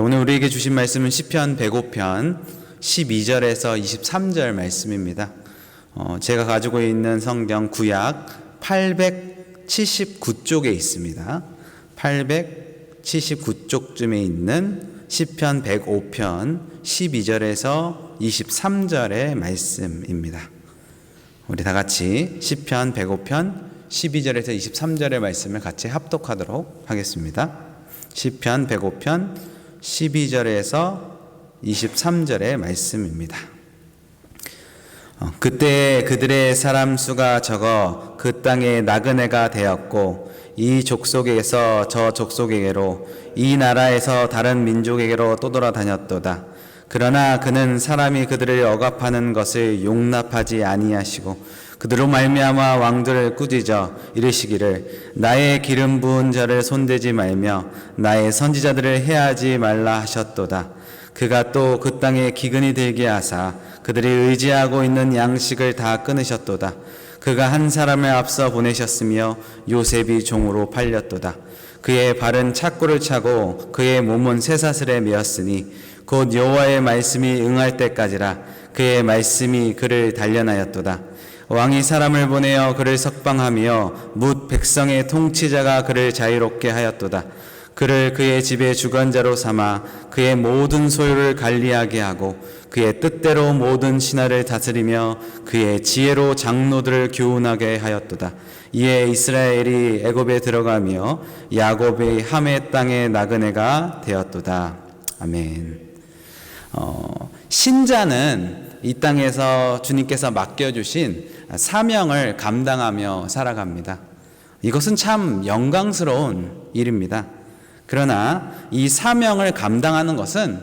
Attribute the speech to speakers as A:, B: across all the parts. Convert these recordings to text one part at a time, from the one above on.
A: 오늘 우리에게 주신 말씀은 시편 105편 12절에서 23절 말씀입니다. 제가 가지고 있는 성경 구약 879쪽에 있습니다. 879쪽쯤에 있는 시편 105편 12절에서 23절의 말씀입니다. 우리 다 같이 시편 105편 12절에서 23절의 말씀을 같이 합독하도록 하겠습니다. 시편 105편 12절에서 23절의 말씀입니다. 그때 그들의 사람 수가 적어 그 땅에 나그네가 되었고 이 족속에서 저 족속에게로 이 나라에서 다른 민족에게로 떠돌아다녔도다. 그러나 그는 사람이 그들을 억압하는 것을 용납하지 아니하시고 그들로 말미암아 왕들을 꾸짖어 이르시기를 나의 기름 부은 자를 손대지 말며 나의 선지자들을 해하지 말라 하셨도다. 그가 또 그 땅에 기근이 들게 하사 그들이 의지하고 있는 양식을 다 끊으셨도다. 그가 한 사람을 앞서 보내셨으며 요셉이 종으로 팔렸도다. 그의 발은 착고를 차고 그의 몸은 쇠사슬에 메었으니 곧 여호와의 말씀이 응할 때까지라. 그의 말씀이 그를 단련하였도다. 왕이 사람을 보내어 그를 석방하며 뭇 백성의 통치자가 그를 자유롭게 하였도다. 그를 그의 집의 주관자로 삼아 그의 모든 소유를 관리하게 하고 그의 뜻대로 모든 신하를 다스리며 그의 지혜로 장로들을 교훈하게 하였도다. 이에 이스라엘이 애굽에 들어가며 야곱의 함의 땅의 나그네가 되었도다. 아멘. 신자는 이 땅에서 주님께서 맡겨주신 사명을 감당하며 살아갑니다. 이것은 참 영광스러운 일입니다. 그러나 이 사명을 감당하는 것은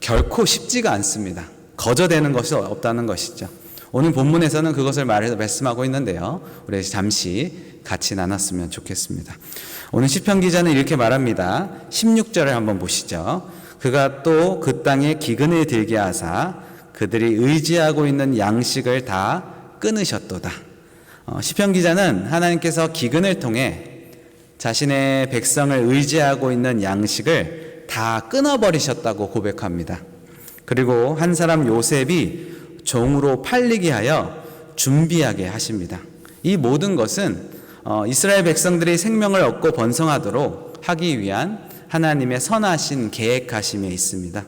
A: 결코 쉽지가 않습니다. 거저되는 것이 없다는 것이죠. 오늘 본문에서는 그것을 말씀하고 있는데요. 우리 잠시 같이 나눴으면 좋겠습니다. 오늘 시편 기자는 이렇게 말합니다. 16절을 한번 보시죠. 그가 또 그 땅에 기근을 들게 하사 그들이 의지하고 있는 양식을 다 끊으셨도다. 시편 기자는 하나님께서 기근을 통해 자신의 백성을 의지하고 있는 양식을 다 끊어버리셨다고 고백합니다. 그리고 한 사람 요셉이 종으로 팔리게 하여 준비하게 하십니다. 이 모든 것은 이스라엘 백성들이 생명을 얻고 번성하도록 하기 위한 하나님의 선하신 계획하심에 있습니다.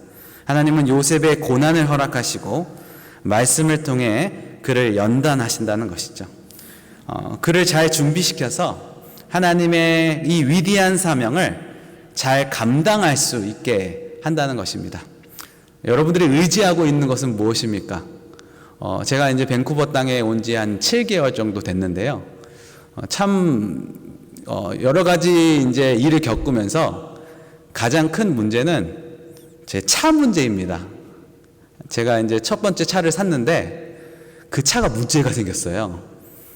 A: 하나님은 요셉의 고난을 허락하시고 말씀을 통해 그를 연단하신다는 것이죠. 그를 잘 준비시켜서 하나님의 이 위대한 사명을 잘 감당할 수 있게 한다는 것입니다. 여러분들이 의지하고 있는 것은 무엇입니까? 제가 이제 밴쿠버 땅에 온 지 한 7개월 정도 됐는데요. 여러 가지 이제 일을 겪으면서 가장 큰 문제는 제 차 문제입니다. 제가 이제 첫 번째 차를 샀는데 그 차가 문제가 생겼어요.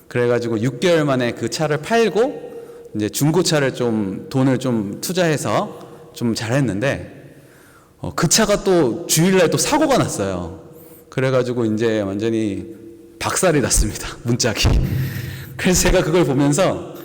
A: 그래가지고 6개월 만에 그 차를 팔고 이제 중고차를 좀 돈을 좀 투자해서 좀 잘했는데 그 차가 또 주일날 또 사고가 났어요. 그래가지고 이제 완전히 박살이 났습니다. 문짝이. 그래서 제가 그걸 보면서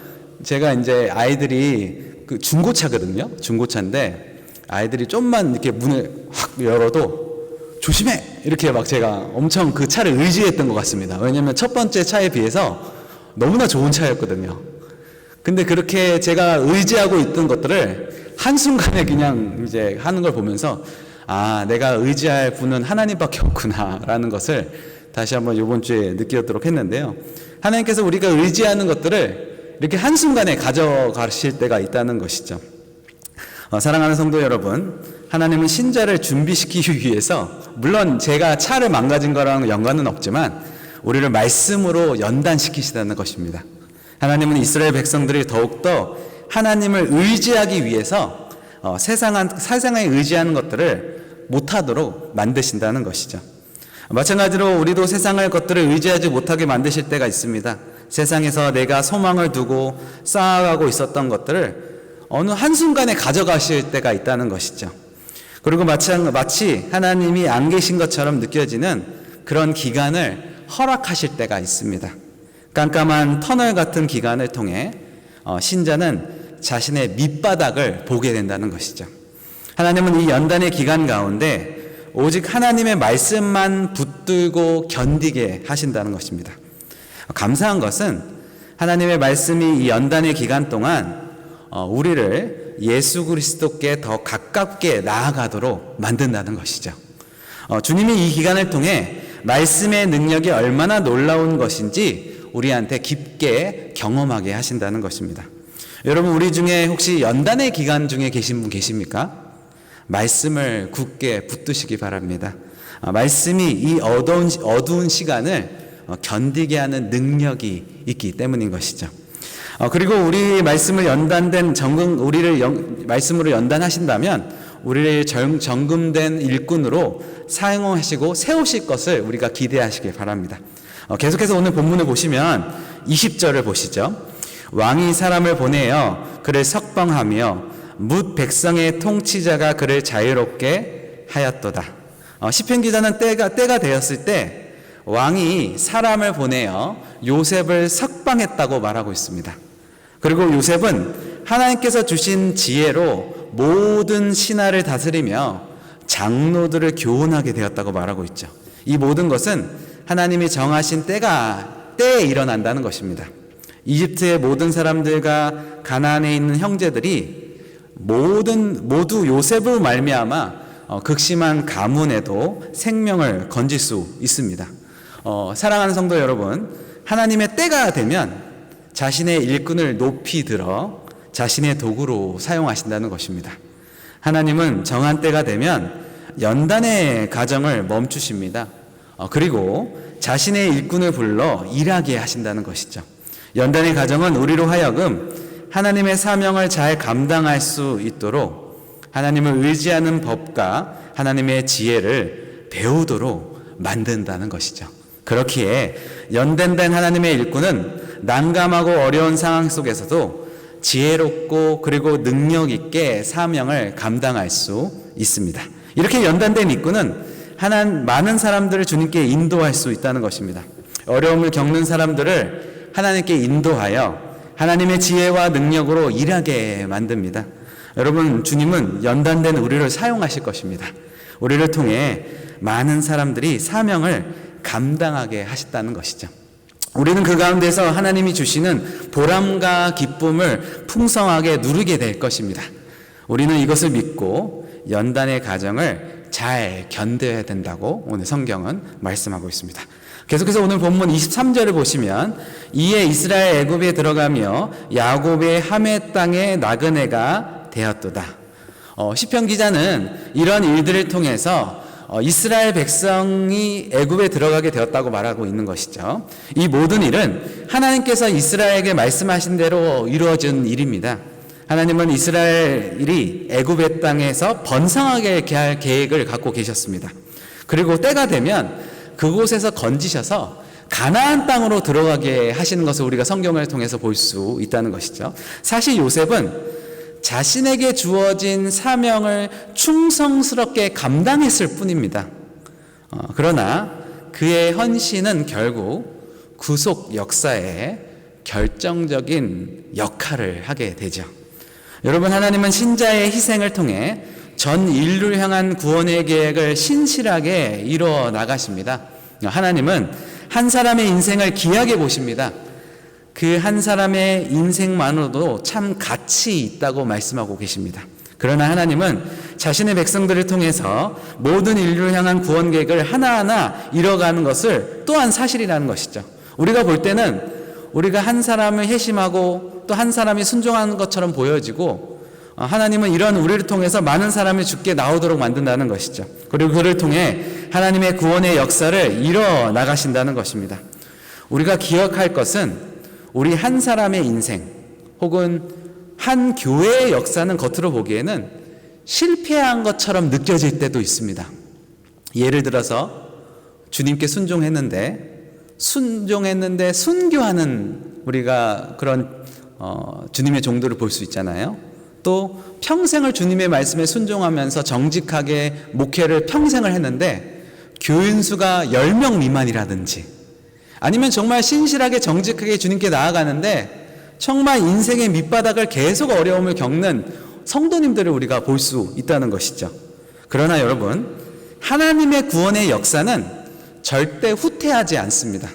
A: 제가 이제 아이들이 그 중고차거든요. 중고차인데 아이들이 좀만 이렇게 문을 확 열어도 조심해! 이렇게 막 제가 엄청 그 차를 의지했던 것 같습니다. 왜냐면 첫 번째 차에 비해서 너무나 좋은 차였거든요. 근데 그렇게 제가 의지하고 있던 것들을 한순간에 그냥 이제 하는 걸 보면서 내가 의지할 분은 하나님밖에 없구나라는 것을 다시 한번 이번 주에 느끼도록 했는데요. 하나님께서 우리가 의지하는 것들을 이렇게 한순간에 가져가실 때가 있다는 것이죠. 사랑하는 성도 여러분, 하나님은 신자를 준비시키기 위해서 물론 제가 차를 망가진 거랑 연관은 없지만 우리를 말씀으로 연단시키시다는 것입니다. 하나님은 이스라엘 백성들이 더욱더 하나님을 의지하기 위해서 세상에 의지하는 것들을 못하도록 만드신다는 것이죠. 마찬가지로 우리도 세상의 것들을 의지하지 못하게 만드실 때가 있습니다. 세상에서 내가 소망을 두고 쌓아가고 있었던 것들을 어느 한순간에 가져가실 때가 있다는 것이죠. 그리고 마치 하나님이 안 계신 것처럼 느껴지는 그런 기간을 허락하실 때가 있습니다. 깜깜한 터널 같은 기간을 통해 신자는 자신의 밑바닥을 보게 된다는 것이죠. 하나님은 이 연단의 기간 가운데 오직 하나님의 말씀만 붙들고 견디게 하신다는 것입니다. 감사한 것은 하나님의 말씀이 이 연단의 기간 동안 우리를 예수 그리스도께 더 가깝게 나아가도록 만든다는 것이죠. 주님이 이 기간을 통해 말씀의 능력이 얼마나 놀라운 것인지 우리한테 깊게 경험하게 하신다는 것입니다. 여러분, 우리 중에 혹시 연단의 기간 중에 계신 분 계십니까? 말씀을 굳게 붙드시기 바랍니다. 말씀이 이 어두운 시간을 견디게 하는 능력이 있기 때문인 것이죠. 그리고 우리 말씀을 우리를 말씀으로 연단하신다면 우리를 정금된 일꾼으로 사용하시고 세우실 것을 우리가 기대하시길 바랍니다. 계속해서 오늘 본문을 보시면 20절을 보시죠. 왕이 사람을 보내어 그를 석방하며 뭇 백성의 통치자가 그를 자유롭게 하였도다. 시편 기자는 때가 되었을 때 왕이 사람을 보내어 요셉을 석방했다고 말하고 있습니다. 그리고 요셉은 하나님께서 주신 지혜로 모든 신하를 다스리며 장로들을 교훈하게 되었다고 말하고 있죠. 이 모든 것은 하나님이 정하신 때에 일어난다는 것입니다. 이집트의 모든 사람들과 가나안에 있는 형제들이 모두 요셉으로 말미암아 극심한 가문에도 생명을 건질 수 있습니다. 사랑하는 성도 여러분, 하나님의 때가 되면 자신의 일꾼을 높이 들어 자신의 도구로 사용하신다는 것입니다. 하나님은 정한 때가 되면 연단의 가정을 멈추십니다. 그리고 자신의 일꾼을 불러 일하게 하신다는 것이죠. 연단의 가정은 우리로 하여금 하나님의 사명을 잘 감당할 수 있도록 하나님을 의지하는 법과 하나님의 지혜를 배우도록 만든다는 것이죠. 그렇기에 연단된 하나님의 일꾼은 난감하고 어려운 상황 속에서도 지혜롭고 그리고 능력 있게 사명을 감당할 수 있습니다. 이렇게 연단된 일꾼은 많은 사람들을 주님께 인도할 수 있다는 것입니다. 어려움을 겪는 사람들을 하나님께 인도하여 하나님의 지혜와 능력으로 일하게 만듭니다. 여러분, 주님은 연단된 우리를 사용하실 것입니다. 우리를 통해 많은 사람들이 사명을 감당하게 하셨다는 것이죠. 우리는 그 가운데서 하나님이 주시는 보람과 기쁨을 풍성하게 누리게 될 것입니다. 우리는 이것을 믿고 연단의 과정을 잘 견뎌야 된다고 오늘 성경은 말씀하고 있습니다. 계속해서 오늘 본문 23절을 보시면 이에 이스라엘 애굽에 들어가며 야곱의 하멜 땅에 나그네가 되었도다. 시편 기자는 이런 일들을 통해서 이스라엘 백성이 애굽에 들어가게 되었다고 말하고 있는 것이죠. 이 모든 일은 하나님께서 이스라엘에게 말씀하신 대로 이루어진 일입니다. 하나님은 이스라엘이 애굽의 땅에서 번성하게 할 계획을 갖고 계셨습니다. 그리고 때가 되면 그곳에서 건지셔서 가나안 땅으로 들어가게 하시는 것을 우리가 성경을 통해서 볼 수 있다는 것이죠. 사실 요셉은 자신에게 주어진 사명을 충성스럽게 감당했을 뿐입니다. 그러나 그의 헌신은 결국 구속 역사에 결정적인 역할을 하게 되죠. 여러분, 하나님은 신자의 희생을 통해 전 인류를 향한 구원의 계획을 신실하게 이루어 나가십니다. 하나님은 한 사람의 인생을 귀하게 보십니다. 그 한 사람의 인생만으로도 참 가치 있다고 말씀하고 계십니다. 그러나 하나님은 자신의 백성들을 통해서 모든 인류를 향한 구원 계획을 하나하나 이뤄가는 것을 또한 사실이라는 것이죠. 우리가 볼 때는 우리가 한 사람을 회심하고 또 한 사람이 순종하는 것처럼 보여지고, 하나님은 이런 우리를 통해서 많은 사람이 주께 나오도록 만든다는 것이죠. 그리고 그를 통해 하나님의 구원의 역사를 이뤄 나가신다는 것입니다. 우리가 기억할 것은 우리 한 사람의 인생 혹은 한 교회의 역사는 겉으로 보기에는 실패한 것처럼 느껴질 때도 있습니다. 예를 들어서 주님께 순종했는데 순교하는 우리가 그런 주님의 종도를 볼 수 있잖아요. 또 평생을 주님의 말씀에 순종하면서 정직하게 목회를 평생을 했는데 교인 수가 10명 미만이라든지, 아니면 정말 신실하게 정직하게 주님께 나아가는데 정말 인생의 밑바닥을 계속 어려움을 겪는 성도님들을 우리가 볼 수 있다는 것이죠. 그러나 여러분, 하나님의 구원의 역사는 절대 후퇴하지 않습니다.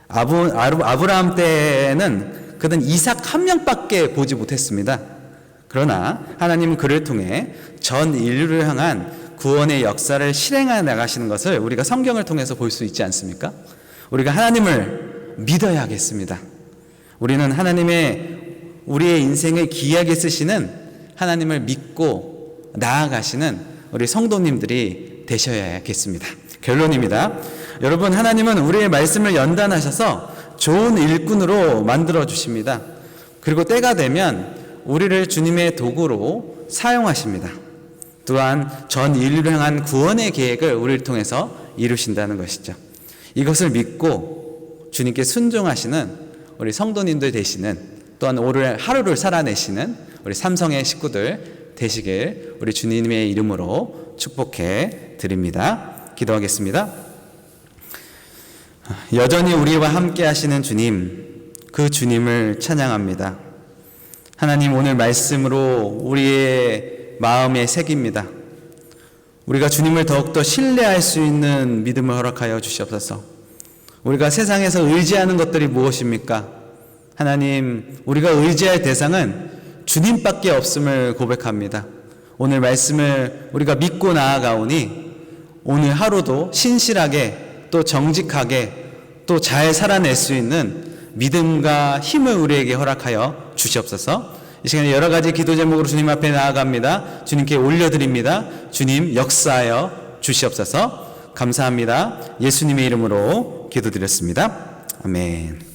A: 아브라함 때에는 그는 이삭 한 명밖에 보지 못했습니다. 그러나 하나님은 그를 통해 전 인류를 향한 구원의 역사를 실행해 나가시는 것을 우리가 성경을 통해서 볼 수 있지 않습니까? 우리가 하나님을 믿어야겠습니다. 우리는 우리의 인생을 귀하게 쓰시는 하나님을 믿고 나아가시는 우리 성도님들이 되셔야겠습니다. 결론입니다. 여러분, 하나님은 우리의 말씀을 연단하셔서 좋은 일꾼으로 만들어 주십니다. 그리고 때가 되면 우리를 주님의 도구로 사용하십니다. 또한 전 인류를 향한 구원의 계획을 우리를 통해서 이루신다는 것이죠. 이것을 믿고 주님께 순종하시는 우리 성도님들 되시는, 또한 오늘 하루를 살아내시는 우리 삼성의 식구들 되시길 우리 주님의 이름으로 축복해 드립니다. 기도하겠습니다. 여전히 우리와 함께 하시는 주님, 그 주님을 찬양합니다. 하나님, 오늘 말씀으로 우리의 마음에 새깁니다. 우리가 주님을 더욱더 신뢰할 수 있는 믿음을 허락하여 주시옵소서. 우리가 세상에서 의지하는 것들이 무엇입니까? 하나님, 우리가 의지할 대상은 주님밖에 없음을 고백합니다. 오늘 말씀을 우리가 믿고 나아가오니 오늘 하루도 신실하게, 또 정직하게, 또 잘 살아낼 수 있는 믿음과 힘을 우리에게 허락하여 주시옵소서. 이 시간에 여러 가지 기도 제목으로 주님 앞에 나아갑니다. 주님께 올려드립니다. 주님, 역사하여 주시옵소서. 감사합니다. 예수님의 이름으로 기도드렸습니다. 아멘.